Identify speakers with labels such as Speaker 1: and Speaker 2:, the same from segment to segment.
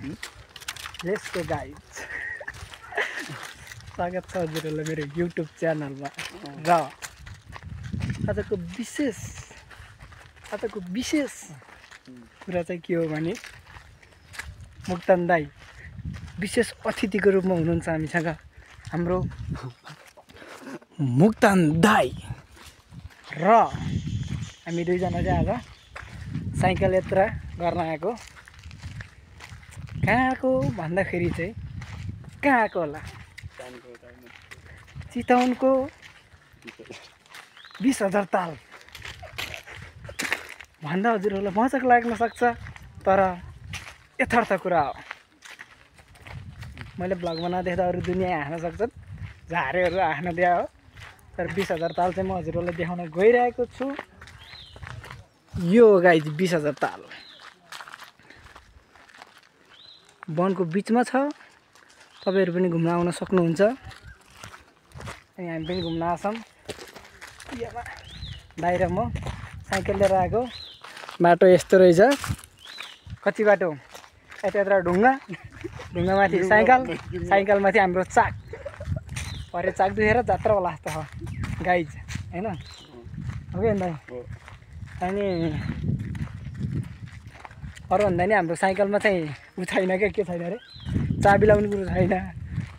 Speaker 1: Let's go guys स्वागत छ हजुरहरूलाई मेरो युट्युब च्यानलमा र आजको विशेष कुरा चाहिँ के हो भने मुक्तान दाई विशेष अतिथिको रूपमा हुनुहुन्छ हामीसँग हाम्रो मुक्तान दाई र हामी दुईजना चाहिँ आज साइकल यात्रा गर्न आएको कहाँको भन्दाखेरि चाहिँ कहाँको होला चितवनको 20,000 ताल भन्दा हजुरहरूलाई मजाक लाग्न सक्छ तर यथार्थ कुरा हो। मैले ब्लग बनाउँदा अरू दुनियाँ हाँस्न सक्छन् झारेहरू हाँस्न दिया हो तर 20,000 ताल चाहिँ म हजुरहरूलाई देखाउन गइरहेको छु। यो गाइज 20,000 ताल वनको बिचमा छ। तपाईहरु पनि घुम्न आउन सक्नुहुन्छ अनि हामी पनि घुम्न आछौँ। बाहिर म साइकल लिएर आएको बाटो यस्तो रहेछ। कति बाटो यता ढुङ्गामाथि साइकलमाथि हाम्रो चाक परे चाक दुखेर जात्रा होला जस्तो हो गाइज हैन हो कि दाइ। अनि अरू भन्दा नि हाम्रो साइकलमा चाहिँ उ छैन क्या के छैन अरे चाबी लाउने कुरो छैन।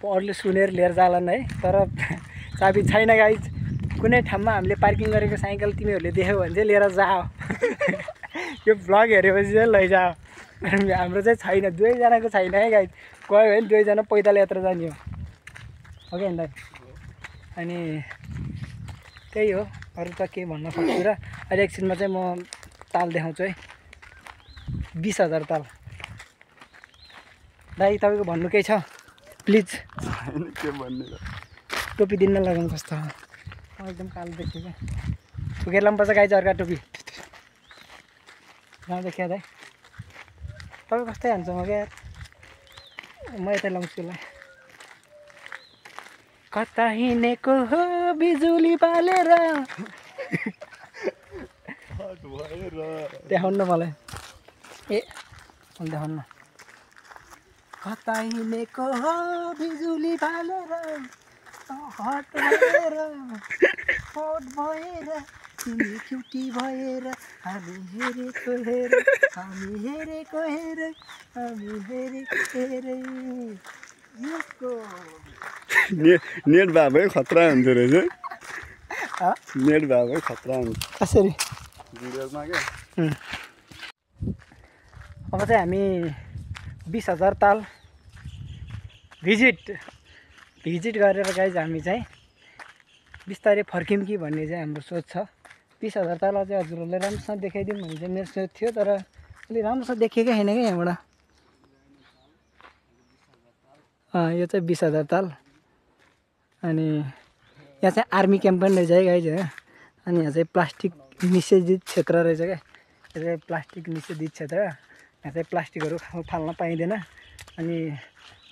Speaker 1: अरूले सुनेर लिएर जालान् है तर चाबी छैन गाइज। कुनै ठाउँमा हामीले पार्किङ गरेको साइकल तिमीहरूले देख्यौ भने चाहिँ लिएर जाओ यो भ्लग हेरेपछि चाहिँ लैजाओ। हाम्रो चाहिँ छैन दुवैजनाको छैन है गाइज। गयो भने दुवैजना पैदल यात्रा जाने हो कि दाइ। अनि त्यही हो अरू त के भन्न सक्छु र। अहिले एकछिनमा चाहिँ म ताल देखाउँछु है 20,000 ताल। दाइ तपाईँको भन्नु केही छ प्लिज।
Speaker 2: के भन्ने
Speaker 1: टोपी दिन लगाउनु कस्तो एकदम कालो देखियो क्या। फुकेर लानुपर्छ गाइज अर्का टोपी कहाँ देखियो दाइ। तपाईँ कस्तै हान्छ म क्या म यतै लाउँछु ल। कता हिँडेको हो बिजुली बालेर देखाउनु न मलाई ए देखाउनु न। कता हिँडेको हो बिजुली बालेर हट भएर हट भएर तिमी क्युटी भएर हामी हेरेको हेर
Speaker 2: नेट भए खतरा हुन्थ्यो रहेछ। नेट भए खतरा हुन्छ
Speaker 1: कसरी
Speaker 2: भिडियोमा क्या।
Speaker 1: अब चाहिँ हामी 20,000 ताल भिजिट गरेर गाइज हामी चाहिँ बिस्तारै फर्क्यौँ कि भन्ने चाहिँ हाम्रो सोच छ। 20,000 ताल अझै हजुरहरूलाई राम्रोसँग देखाइदिउँ भन्ने चाहिँ मेरो सोच थियो तर अलिक राम्रोसँग देखिएकै छैन क्या यहाँबाट। यो चाहिँ 20,000 ताल अनि यहाँ चाहिँ आर्मी क्याम्प पनि रहेछ है गाइज होइन। अनि यहाँ चाहिँ प्लास्टिक निषेधित क्षेत्र रहेछ क्या। यो चाहिँ प्लास्टिक निषेधित क्षेत्र। यहाँ चाहिँ प्लास्टिकहरू फाल्न पाइँदैन। अनि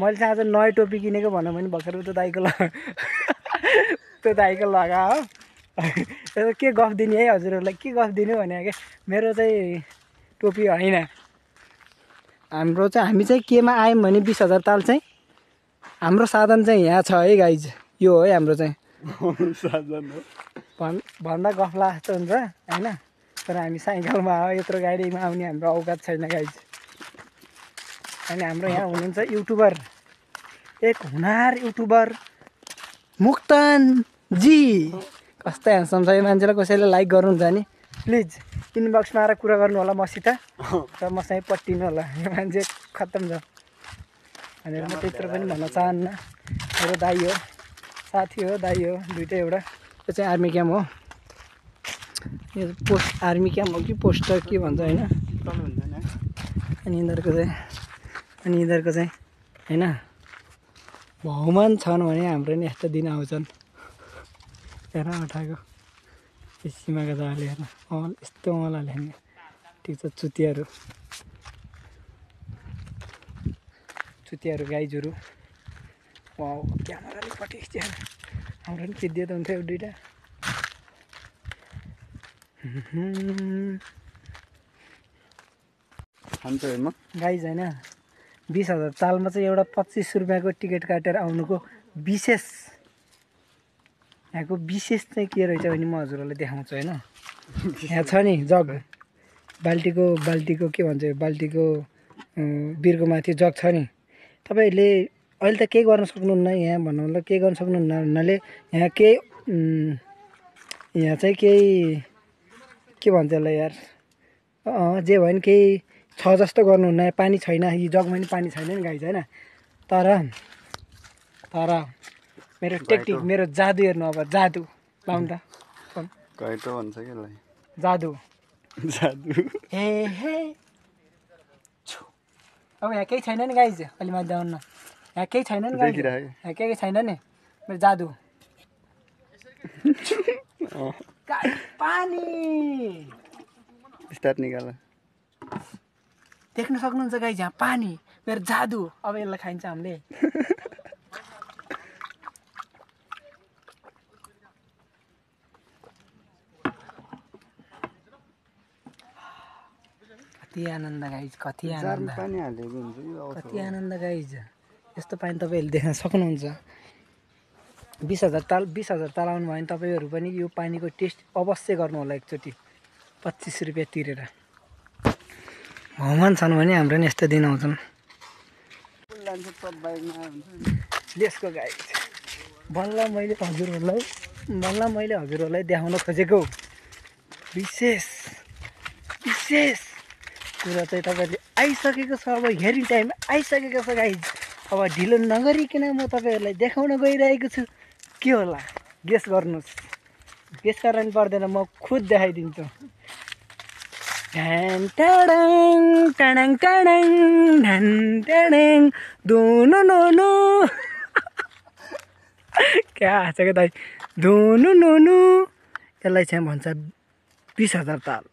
Speaker 1: मैले चाहिँ आज नयाँ टोपी किनेको भनौँ भने भर्खर त्यो दाइको लगा हो। यो के गफ दिने है हजुरहरूलाई के गफ दिनु भने क्या मेरो चाहिँ टोपी होइन। हाम्रो चाहिँ हामी चाहिँ केमा आयौँ भने 20,000 ताल चाहिँ हाम्रो साधन चाहिँ यहाँ छ है गाइज। यो हो है हाम्रो चाहिँ
Speaker 2: साधन हो
Speaker 1: भन्दा गफला जस्तो हुन्छ होइन तर हामी साइकलमा हो यत्रो गाडीमा आउने हाम्रो औकात छैन गाइज। अनि हाम्रो यहाँ हुनुहुन्छ युट्युबर एक हुनार युट्युबर मुक्तान जी। कस्तै ह्यान्डसम छ यो मान्छेलाई। कसैले लाइक गर्नुहुन्छ भने प्लिज इनबक्समा आएर कुरा गर्नु होला मसित र मसँग पट्टिनु होला। यो मान्छे खत्तम छ भनेर म त्यत्रो पनि भन्न चाहन्न। मेरो दाइ हो साथी हो दाइ हो दुइटै एउटा। यो चाहिँ आर्मी क्याम्प हो। यो पोस्ट आर्मी क्याम्प हो कि पोस्टर के भन्छ होइन। अनि यिनीहरूको चाहिँ होइन भगवान छन् भने हाम्रो नि यस्तो दिन आउँछन्। हेर उठाएको सीमाका दाले हेर्न यस्तो मलाले हेर्ने ठिक छ। चुतियाहरू गाइजहरू क्यामेराले पट्टि खिचेर हाम्रो पनि खिचिदियो त हुन्थ्यो दुइटा।
Speaker 2: खान्छ हेर्नु
Speaker 1: गाइज होइन 20,000 तालमा चाहिँ एउटा 25 रुपियाँको टिकट काटेर आउनुको विशेष यहाँको विशेष चाहिँ के रहेछ भने म हजुरहरूलाई देखाउँछु होइन। यहाँ छ नि जग, बाल्टीको के भन्छ बाल्टीको बिर्को माथि जग छ नि। तपाईँहरूले अहिले त केही गर्न सक्नुहुन्न यहाँ भन्नुलाई, केही गर्न सक्नुहुन्न हुनाले यहाँ चाहिँ केही के भन्छ यसलाई यार, जे भयो नि केही छ जस्तो गर्नुहुन्न। पानी छैन, यो जगमा पनि पानी छैन नि गाइज होइन। तर मेरो टेक्निक, मेरो जादु हेर्नु। अब जादु लाउनु त
Speaker 2: घैँटो भन्छ कि यसलाई,
Speaker 1: जादु
Speaker 2: जादु।
Speaker 1: अब यहाँ केही छैन नि गाइज, अलि माथि आउनु न, यहाँ केही छैन नि गाइज, यहाँ केही छैन नि, मेरो जादु पानी
Speaker 2: स्टार्ट निकाल,
Speaker 1: देख्न सक्नुहुन्छ गाइज यहाँ पानी, मेरो जादु। अब यसलाई खाइन्छ हामीले। कति आनन्द गाइज, कति आनन्द,
Speaker 2: पानी हालेको हुन्छ कि
Speaker 1: कति आनन्द गाइज। यस्तो पानी तपाईँहरूले देख्न सक्नुहुन्छ। 20,000 ताल आउनु भयो भने तपाईँहरू पनि यो पानीको टेस्ट अवश्य गर्नु होला एकचोटि 25 रुपियाँ तिरेर। भगवान छन् भने हाम्रो नि यस्तो दिन आउँछन्। यसको गाइज बल्ल मैले हजुरहरूलाई देखाउन खोजेको विशेष कुरा चाहिँ तपाईँहरूले आइसकेको छ। अब हेरिङ टाइम आइसकेको छ गाइज। अब ढिलो नगरिकन म तपाईँहरूलाई देखाउन गइरहेको छु। के होला गेस गर्नुहोस्। गेस गर्न पर्दैन, म खुद देखाइदिन्छु। ढ्याङ टाडाङ टाडाङ टाडाङ ढ्याङ टाडाङ धुनु नुनु क्या हाँसेको दाइ, धुनु नुनु। यसलाई चाहिँ भन्छ 20,000 ताल।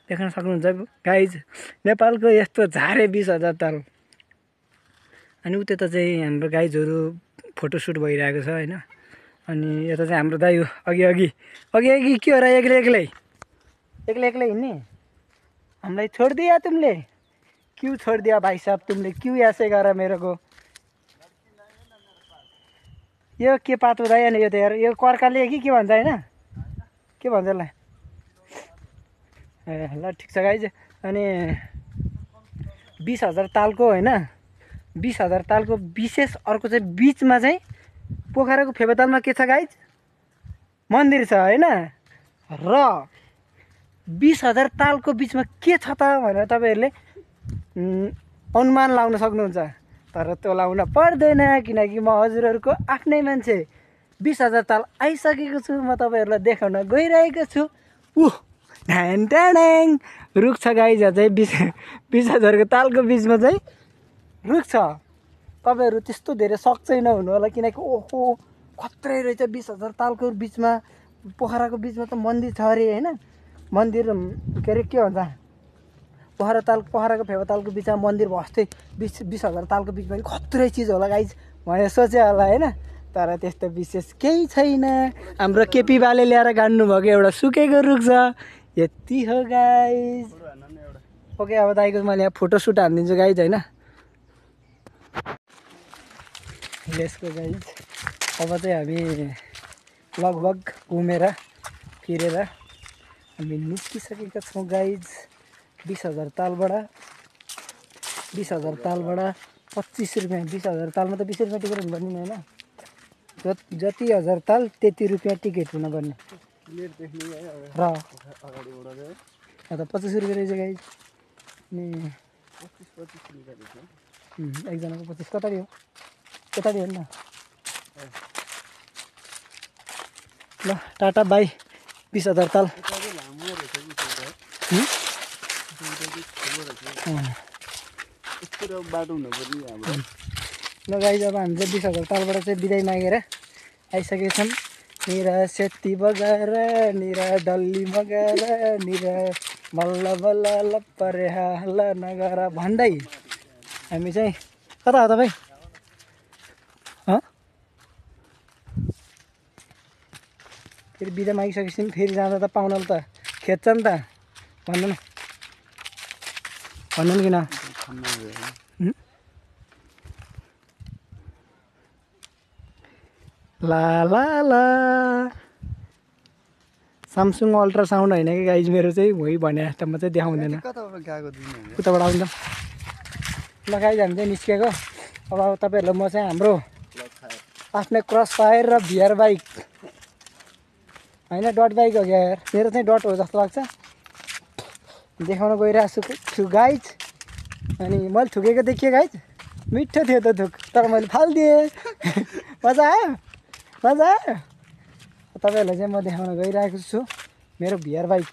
Speaker 1: देख्न सक्नुहुन्छ गाइज, नेपालको यस्तो झारे 20,000 ताल। अनि उता चाहिँ हाम्रो गाइजहरू फोटोसुट भइरहेको छ होइन। अनि यता चाहिँ हाम्रो दाइ अघि के हो र एक्लै हिँड्ने। हामीलाई छोड़ दिया तुमले, क्यों छोड़ दिया भाई साहब तुमले, क्यों ऐसे गर मेरे को। यो के पात हुँदैन यो त यार, यो कर्काले कि के भन्छ होइन, के भन्छ यसलाई। ए ल ठिक छ गाइज। अनि 20,000 तालको होइन, 20,000 तालको विशेष अर्को चाहिँ बिचमा चाहिँ पोखराको फेवातालमा के छ गाइज, मन्दिर छ होइन। र 20,000 तालको बिचमा के छ त भनेर तपाईँहरूले अनुमान लाउन सक्नुहुन्छ। तर त्यो लाउन पर्दैन, किनकि म हजुरहरूको आफ्नै मान्छे। 20,000 ताल आइसकेको छु, म तपाईँहरूलाई देखाउन गइरहेको छु। ढ्याङ ट्याडाङ रुख छ गाइज। चाहिँ 20,000 तालको बिचमा चाहिँ रुख छ। तपाईँहरू त्यस्तो धेरै सक चाहिँ नहुनु होला, किनकि ओहो खत्रै रहेछ। 20,000 तालको बिचमा, पोखराको बिचमा त मन्दिर छ अरे होइन। मन्दिर के अरे के भन्छ, पोखराको फेवातालको बिचमा मन्दिर बस्दै 20,000 तालको बिचमा पनि खत्रै चिज होला गाइज भनेर सोचे होला होइन। तर त्यस्तो विशेष केही छैन। हाम्रो केपी बाले ल्याएर गाड्नु भएको एउटा सुकेको रुख छ, यति हो गाइज। ओके अब दाइको मैले यहाँ फोटोसुट हानिदिन्छु गाइज होइन। यसको गाइज अब चाहिँ हामी लगभग घुमेर फिरेर हामी निस्किसकेका छौँ गाइज। 20,000 तालबाट 25 रुपियाँ। 20,000 तालमा त 20 रुपियाँ टिकट हुनुपर्ने नि होइन। जति 1000 ताल त्यति रुपियाँ टिकट हुनुपर्ने। र त 25 रुपियाँ रहेछ गाइज। अनि एकजनाको 25 कतारि हो नि त। ल टाटा बाई 20,000 ताल।
Speaker 2: बाटो हुनुपर्ने हाम्रो।
Speaker 1: ल गाइज अब हामी चाहिँ 20,000 तालबाट चाहिँ बिदाई मागेर आइसकेका छौँ। निरा सेती बगाएर, निरा डल्ली मगाएर, निरा बल्ल बल्ल लप्परे हाल नगर भन्दै हामी चाहिँ कता हो तपाईँ? फेरि बिदा मागिसकेपछि फेरि जाँदा त पाहुनाले त खेद्छ नि त। भन्नु न किन ला ला ला सामसुङ अल्ट्रासाउन्ड होइन कि गाइज मेरो चाहिँ होइ भने जस्तोमा चाहिँ देखाउँदैन उताबाट आउँछ ल गाइज हामी चाहिँ निस्केको अब तपाईँहरूलाई म चाहिँ हाम्रो आफ्नै क्रस फायर र भिआर बाइक होइन डट बाइक हो क्या यार मेरो चाहिँ डट हो जस्तो लाग्छ देखाउन गइरहेको छु गाइज अनि मैले थुकेको देखिएँ गाइज मिठो थियो त थुक तर मैले फालिदिएँ मजा आयो तपाईँहरूलाई चाहिँ म देखाउन गइरहेको छु मेरो भिआर बाइक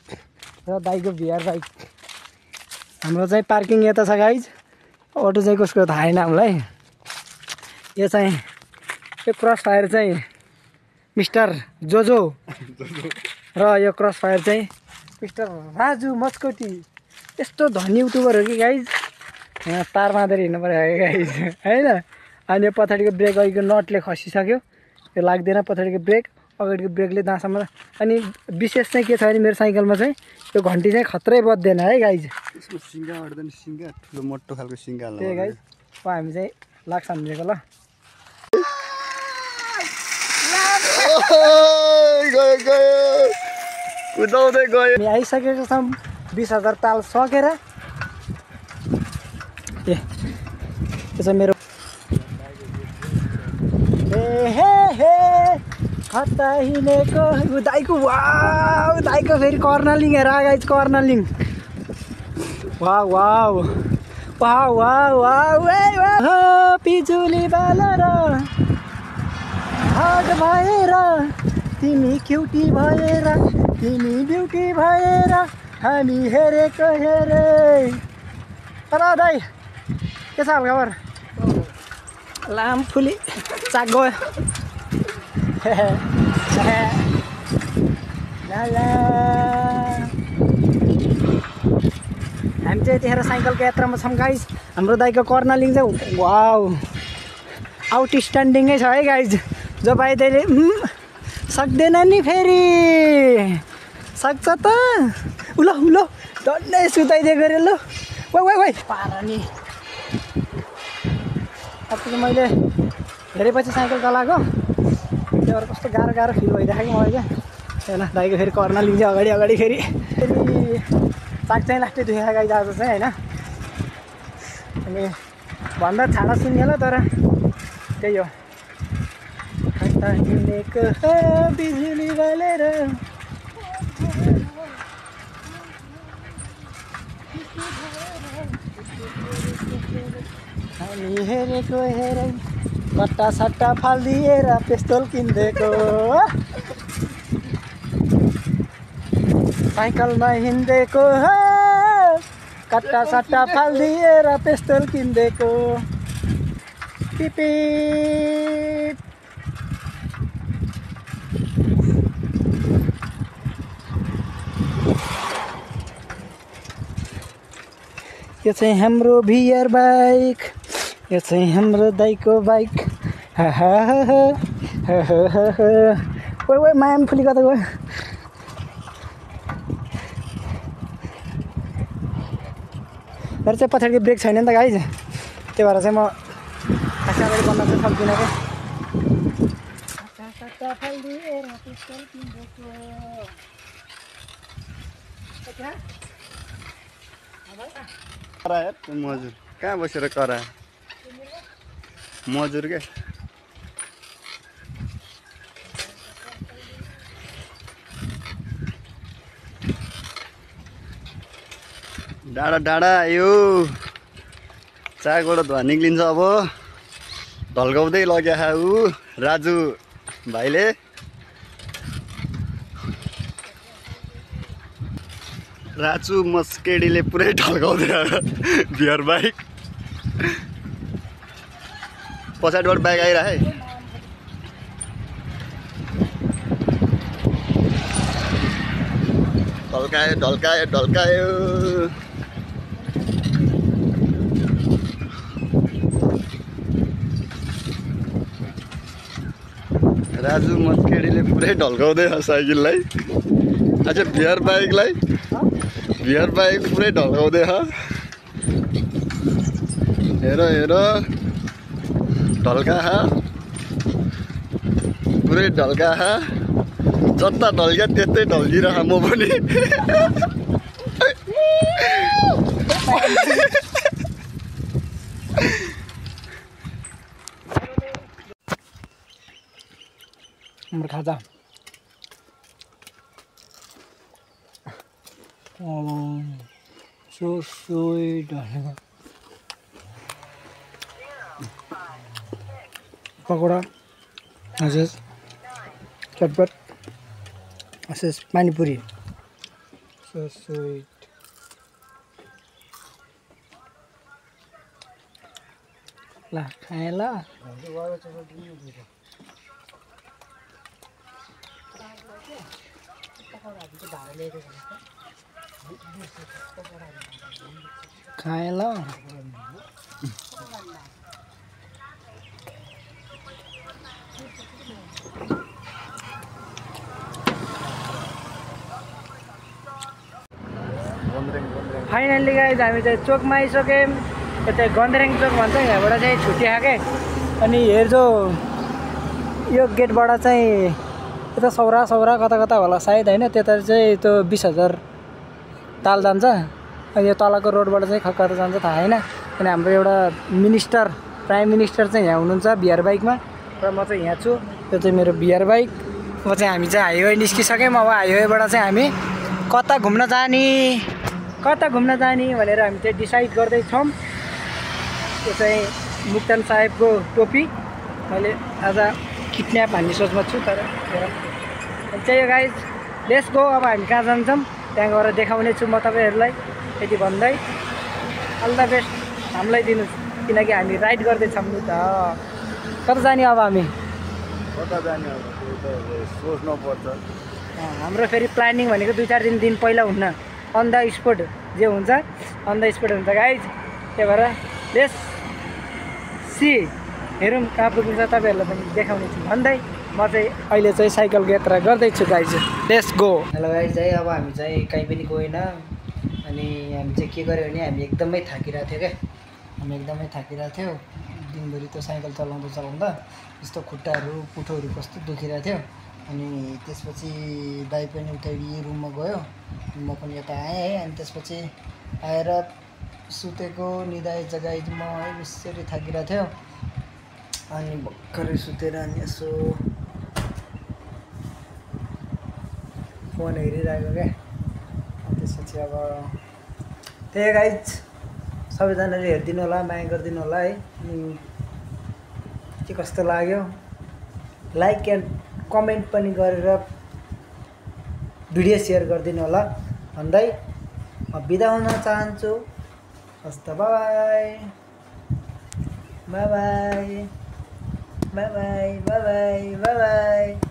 Speaker 1: र दाइको भिआर बाइक हाम्रो चाहिँ पार्किङ यता छ गाइज अटो चाहिँ कसको थाहा छैन हामीलाई यो चाहिँ यो क्रस फायर चाहिँ मिस्टर जोजो र यो क्रस फायर चाहिँ मिस्टर राजु मस्कोटी यस्तो धनी युट्युबर हो कि गाइज यहाँ तार बाँधेर हिँड्नु पऱ्यो गाइज होइन अनि यो पछाडिको ब्रेक अघिको नटले खसिसक्यो यो लाग्दैन पछाडिको ब्रेक अगाडिको ब्रेकले जहाँसम्म अनि विशेष चाहिँ के छ भने मेरो साइकलमा चाहिँ यो घन्टी चाहिँ खत्रै बज्दैन है गाइज
Speaker 2: ठुलो मोटो खालको सिङ्गा
Speaker 1: त्यही गाइज अब हामी चाहिँ लाग्छ भनेको ल
Speaker 2: कुदाउँदै गयो
Speaker 1: हामी आइसकेको छौँ 20,000 ताल सकेर ए त्यो चाहिँ मेरो ए हे हे खत्ता हिँडेको दाइको वाउ दाइको फेरि कर्नलिङ हेर गाइज कर्नलिङ wow wow wow wow wow हो पिजुली बालेर हट भएर तिमी क्युटी भएर तिमी ब्युटी भएर हामी हेरेको हेरे र दाइ के छ खबर लाम फुली चाक गयो ला हामी चाहिँ यतिखेर साइकलको यात्रामा छौँ गाइज हाम्रो दाइको कर्नलिङ चाहिँ वाउ आउटस्ट्यान्डिङै छ है गाइज जो भाइ दाइले सक्दैन नि फेरि सक्छ त उलो डन्नै सुताइदिएको अरे ल वाइ पारा नि अब चाहिँ मैले धेरै पछि साइकल चलाएको त्यही भएर कस्तो गाह्रो फिल भइरहेको मलाई चाहिँ होइन दाइको फेरि कर्नलिङ चाहिँ अगाडि फेरि चाक चाहिँ लास्टै दुखेको गाइज आज चाहिँ होइन अनि भन्दा छाडा सुन्यो तर त्यही हो हिँडेको बिजुली बालेर हामी हेरेको हेरै कट्टा सट्टा फालिदिएर पिस्तोल किनिदिएको साइकलमा हिँडेको कट्टा सट्टा फालिदिएर पिस्तोल किनिदिएको पिपिप यो चाहिँ हाम्रो भिआर बाइक यो चाहिँ हाम्रो दाइको बाइक ओइ माया फुली कता गयो मेरो चाहिँ पछाडिको ब्रेक छैन नि त गाइज त्यही भएर चाहिँ म खासै अगाडि बन्न चाहिँ सक्दिनँ
Speaker 2: करा मजुर कहाँ बसेर करा मजुर क्या डाँडा आयो चाकबाट धुवा निक्लिन्छ अब ढल्काउँदै लग्या ऊ राजु भाइले राजु मस्केडीले पुरै ढल्काउँदै भिआर बाइक पछाडिबाट बाइक आइरहे ढल्कायो राजु मस्केडीले पुरै ढल्काउँदै साइकललाई अझ भिआर बाइक पुरै ढल्काउँदै हेर ढल्का हाम्रै ढल्का जता ढल्क्या त्यस्तै ढल्किरह म पनि
Speaker 1: हाम्रो खाजा सो स्वीट पकौडा हजुर चटपट हजुर पानीपुरी सो स्वीट ल खाएँ ल खाएँ ल फाइनल्ली गाइज हामी चाहिँ चोकमा आइसक्यौँ यो चाहिँ गन्धरेङ चोक भन्छ यहाँबाट चाहिँ छुट्टी खाएँ अनि हेर्छौ यो गेटबाट चाहिँ यता सौरा कता कता होला सायद होइन त्यता चाहिँ त्यो 20,000 ताल जान्छ अनि यो तलको रोडबाट चाहिँ कता जान्छ थाहा होइन अनि हाम्रो एउटा मिनिस्टर प्राइम मिनिस्टर चाहिँ यहाँ हुनुहुन्छ बिआर बाइकमा र म चाहिँ यहाँ छु त्यो चाहिँ मेरो बिआर बाइक म चाहिँ हामी चाहिँ हाइवे निस्किसक्यौँ अब हाइवेबाट चाहिँ हामी कता घुम्न जाने भनेर हामी चाहिँ डिसाइड गर्दैछौँ यो चाहिँ मुक्तान साहेबको टोपी मैले आज किडन्याप हान्ने सोचमा छु तर चाहिँ यो गाइज लेट्स गो अब हामी कहाँ जान्छौँ त्यहाँ गएर देखाउने छु म तपाईँहरूलाई यति भन्दै अल द बेस्ट हामीलाई दिनुहोस् किनकि हामी राइड गर्दैछौँ नि त कता जाने अब हामी
Speaker 2: कता जाने अब सोच्नु पर्छ
Speaker 1: हाम्रो फेरि प्लानिङ भनेको 2-4 दिन पहिला हुन्न अन द स्पोट जे हुन्छ अन द स्पोट हुन्छ गाइज त्यही भएर लेट्स सी हेरौँ कहाँ पुगिन्छ तपाईँहरूलाई पनि देखाउने छु भन्दै म चाहिँ अहिले चाहिँ साइकल यात्रा गर्दैछु guys let's go hello guys है अब हामी चाहिँ कहीँ पनि गएन अनि हामी चाहिँ के गर्यो भने हामी एकदमै थाकिरहेको थियो क्या हामी एकदमै थाकिरहेको थियो दिनभरि त्यो साइकल चलाउँदा यस्तो खुट्टाहरू पुठोहरू कस्तो दुखिरहेको थियो अनि त्यसपछि दाइ पनि उठाइदिए रुममा गयो म पनि यता आएँ है अनि त्यसपछि आएर सुतेको निदाए जगाइमा है बेसरी थाकिरहेको थियो अनि भर्खरै सुतेर अनि यसो फोन हेरिरहेको क्या त्यसपछि अब त्यही गाइज सबैजनाले हेरिदिनु होला माया गरिदिनु होला है अनि के कस्तो लाग्यो लाइक एन्ड कमेन्ट पनि गरेर भिडियो सेयर गरिदिनु होला भन्दै म बिदा हुन चाहन्छु हस्त by by by by by by by by